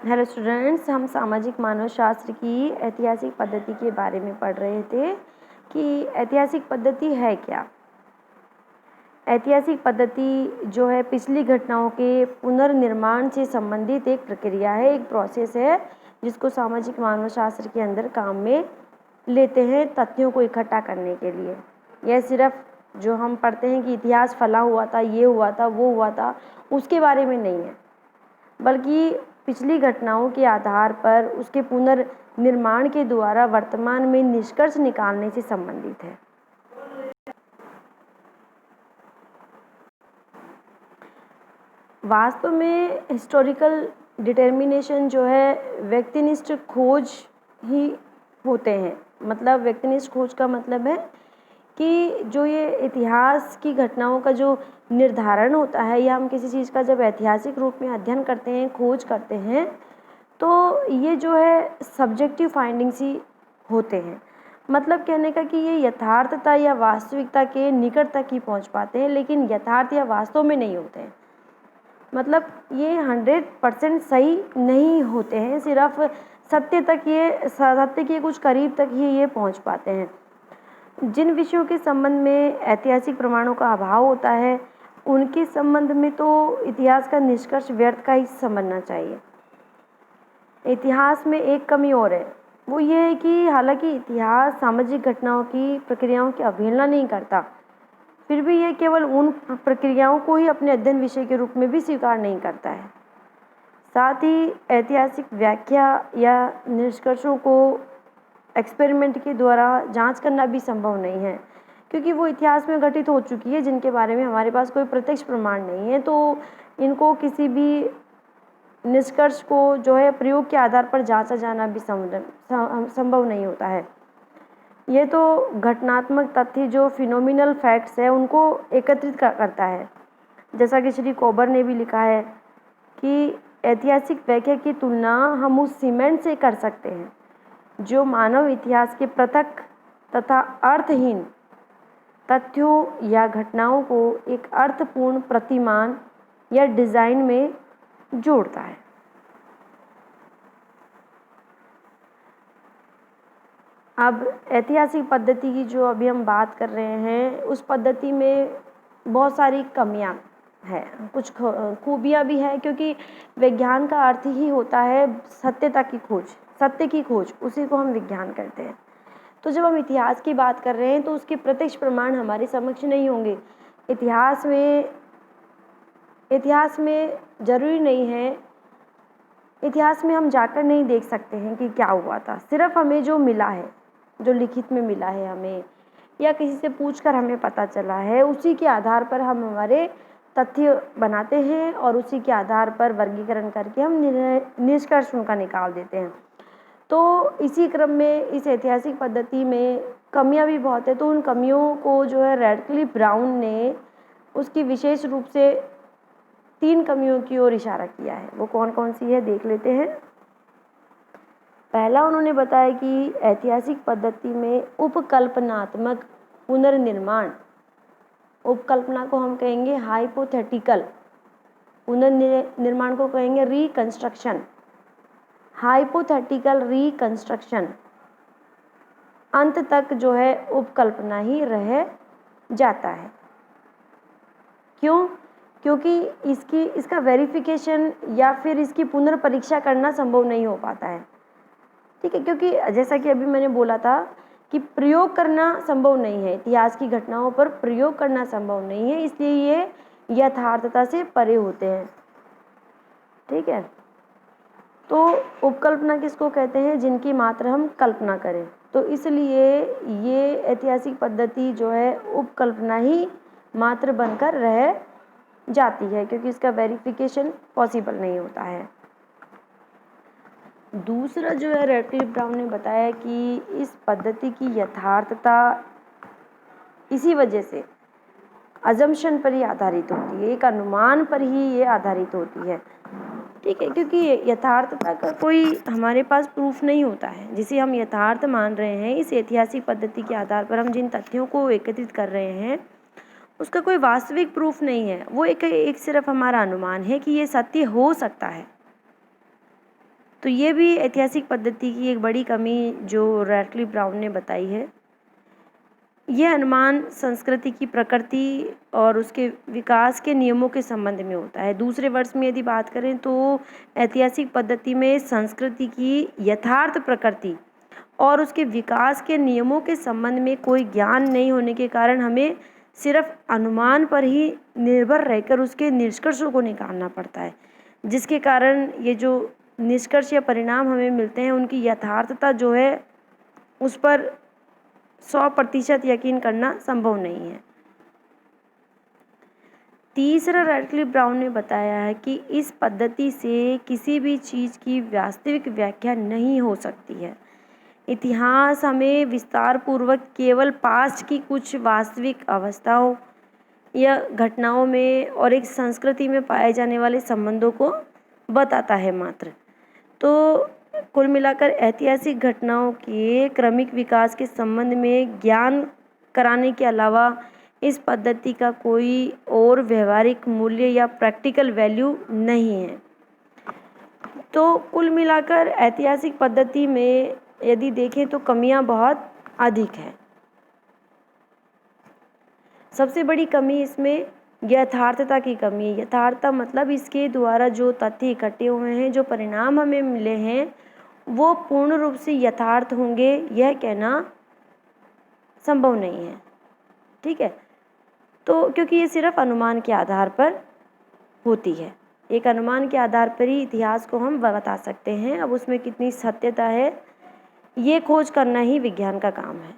Hello students, हम सामाजिक मानव शास्त्र की ऐतिहासिक पद्धति के बारे में पढ़ रहे थे कि ऐतिहासिक पद्धति है क्या। ऐतिहासिक पद्धति जो है पिछली घटनाओं के पुनर्निर्माण से संबंधित एक प्रक्रिया है, एक प्रोसेस है जिसको सामाजिक मानव शास्त्र के अंदर काम में लेते हैं तथ्यों को इकट्ठा करने के लिए। यह सिर्फ जो हम पढ़ते हैं कि इतिहास फला हुआ था, ये हुआ था, वो हुआ था, उसके बारे में नहीं है, बल्कि पिछली घटनाओं के आधार पर उसके पुनर्निर्माण के द्वारा वर्तमान में निष्कर्ष निकालने से संबंधित है। वास्तव में हिस्टोरिकल डिटर्मिनेशन जो है व्यक्तिनिष्ठ खोज ही होते हैं। मतलब व्यक्तिनिष्ठ खोज का मतलब है कि जो ये इतिहास की घटनाओं का जो निर्धारण होता है या हम किसी चीज़ का जब ऐतिहासिक रूप में अध्ययन करते हैं, खोज करते हैं, तो ये जो है सब्जेक्टिव फाइंडिंग्स ही होते हैं। मतलब कहने का कि ये यथार्थता या वास्तविकता के निकट तक ही पहुंच पाते हैं, लेकिन यथार्थ या वास्तव में नहीं होते हैं। मतलब ये 100% सही नहीं होते हैं, सिर्फ सत्य के कुछ करीब तक ही ये पहुंच पाते हैं। जिन विषयों के संबंध में ऐतिहासिक प्रमाणों का अभाव होता है, उनके संबंध में तो इतिहास का निष्कर्ष व्यर्थ का ही समझना चाहिए। इतिहास में एक कमी और है, वो ये है कि हालांकि इतिहास सामाजिक घटनाओं की प्रक्रियाओं की अवहेलना नहीं करता, फिर भी ये केवल उन प्रक्रियाओं को ही अपने अध्ययन विषय के रूप में भी स्वीकार नहीं करता है। साथ ही ऐतिहासिक व्याख्या या निष्कर्षों को एक्सपेरिमेंट के द्वारा जांच करना भी संभव नहीं है, क्योंकि वो इतिहास में घटित हो चुकी है जिनके बारे में हमारे पास कोई प्रत्यक्ष प्रमाण नहीं है। तो इनको किसी भी निष्कर्ष को जो है प्रयोग के आधार पर जांचा जाना भी संभव नहीं होता है। ये तो घटनात्मक तथ्य जो फिनोमिनल फैक्ट्स है उनको एकत्रित करता है। जैसा कि श्री कोबर ने भी लिखा है कि ऐतिहासिक व्याख्या की तुलना हम उस सीमेंट से कर सकते हैं जो मानव इतिहास के पृथक तथा अर्थहीन तथ्यों या घटनाओं को एक अर्थपूर्ण प्रतिमान या डिज़ाइन में जोड़ता है। अब ऐतिहासिक पद्धति की जो अभी हम बात कर रहे हैं, उस पद्धति में बहुत सारी कमियां हैं, कुछ खूबियां भी हैं, क्योंकि विज्ञान का अर्थ ही होता है सत्यता की खोज, सत्य की खोज, उसी को हम विज्ञान कहते हैं। तो जब हम इतिहास की बात कर रहे हैं तो उसके प्रत्यक्ष प्रमाण हमारे समक्ष नहीं होंगे। इतिहास में जरूरी नहीं है, इतिहास में हम जाकर नहीं देख सकते हैं कि क्या हुआ था। सिर्फ हमें जो मिला है, जो लिखित में मिला है हमें, या किसी से पूछकर हमें पता चला है, उसी के आधार पर हम हमारे तथ्य बनाते हैं और उसी के आधार पर वर्गीकरण करके हम निष्कर्ष उनका निकाल देते हैं। तो इसी क्रम में इस ऐतिहासिक पद्धति में कमियां भी बहुत है। तो उन कमियों को जो है रैडक्लिफ ब्राउन ने उसकी विशेष रूप से 3 कमियों की ओर इशारा किया है। वो कौन कौन सी है देख लेते हैं। पहला, उन्होंने बताया कि ऐतिहासिक पद्धति में उपकल्पनात्मक पुनर्निर्माण, उपकल्पना को हम कहेंगे हाइपोथेटिकल, पुनर्निर्माण को कहेंगे रिकंस्ट्रक्शन, हाइपोथेटिकल रिकंस्ट्रक्शन, अंत तक जो है उपकल्पना ही रह जाता है। क्यों? क्योंकि इसका वेरिफिकेशन या फिर इसकी पुनर्परीक्षा करना संभव नहीं हो पाता है। ठीक है, क्योंकि जैसा कि अभी मैंने बोला था कि प्रयोग करना संभव नहीं है, इतिहास की घटनाओं पर प्रयोग करना संभव नहीं है, इसलिए ये यथार्थता से परे होते हैं। ठीक है, तो उपकल्पना किसको कहते हैं? जिनकी मात्र हम कल्पना करें। तो इसलिए ये ऐतिहासिक पद्धति जो है उपकल्पना ही मात्र बनकर रह जाती है, क्योंकि इसका वेरिफिकेशन पॉसिबल नहीं होता है। दूसरा जो है रैडक्लिफ ब्राउन ने बताया कि इस पद्धति की यथार्थता इसी वजह से अजम्पशन पर ही आधारित होती है, एक अनुमान पर ही ये आधारित होती है। ठीक है, क्योंकि यथार्थता का कोई हमारे पास प्रूफ नहीं होता है। जिसे हम यथार्थ मान रहे हैं, इस ऐतिहासिक पद्धति के आधार पर हम जिन तथ्यों को एकत्रित कर रहे हैं, उसका कोई वास्तविक प्रूफ नहीं है। वो एक सिर्फ हमारा अनुमान है कि ये सत्य हो सकता है। तो ये भी ऐतिहासिक पद्धति की एक बड़ी कमी जो रैटक्लिफ ब्राउन ने बताई है। यह अनुमान संस्कृति की प्रकृति और उसके विकास के नियमों के संबंध में होता है। दूसरे वर्ष में यदि बात करें तो ऐतिहासिक पद्धति में संस्कृति की यथार्थ प्रकृति और उसके विकास के नियमों के संबंध में कोई ज्ञान नहीं होने के कारण हमें सिर्फ अनुमान पर ही निर्भर रहकर उसके निष्कर्षों को निकालना पड़ता है, जिसके कारण ये जो निष्कर्ष या परिणाम हमें मिलते हैं उनकी यथार्थता जो है उस पर 100% यकीन करना संभव नहीं है। तीसरा, रैटक्लिफ ब्राउन ने बताया है कि इस पद्धति से किसी भी चीज़ की वास्तविक व्याख्या नहीं हो सकती है। इतिहास हमें विस्तार पूर्वक केवल पास्ट की कुछ वास्तविक अवस्थाओं या घटनाओं में और एक संस्कृति में पाए जाने वाले संबंधों को बताता है मात्र। तो कुल मिलाकर ऐतिहासिक घटनाओं के क्रमिक विकास के संबंध में ज्ञान कराने के अलावा इस पद्धति का कोई और व्यवहारिक मूल्य या प्रैक्टिकल वैल्यू नहीं है। तो कुल मिलाकर ऐतिहासिक पद्धति में यदि देखें तो कमियां बहुत अधिक हैं। सबसे बड़ी कमी इसमें यथार्थता की कमी है। यथार्थता मतलब इसके द्वारा जो तथ्य इकट्ठे हुए हैं, जो परिणाम हमें मिले हैं, वो पूर्ण रूप से यथार्थ होंगे यह कहना संभव नहीं है। ठीक है, तो क्योंकि ये सिर्फ अनुमान के आधार पर होती है। एक अनुमान के आधार पर ही इतिहास को हम बता सकते हैं। अब उसमें कितनी सत्यता है ये खोज करना ही विज्ञान का काम है।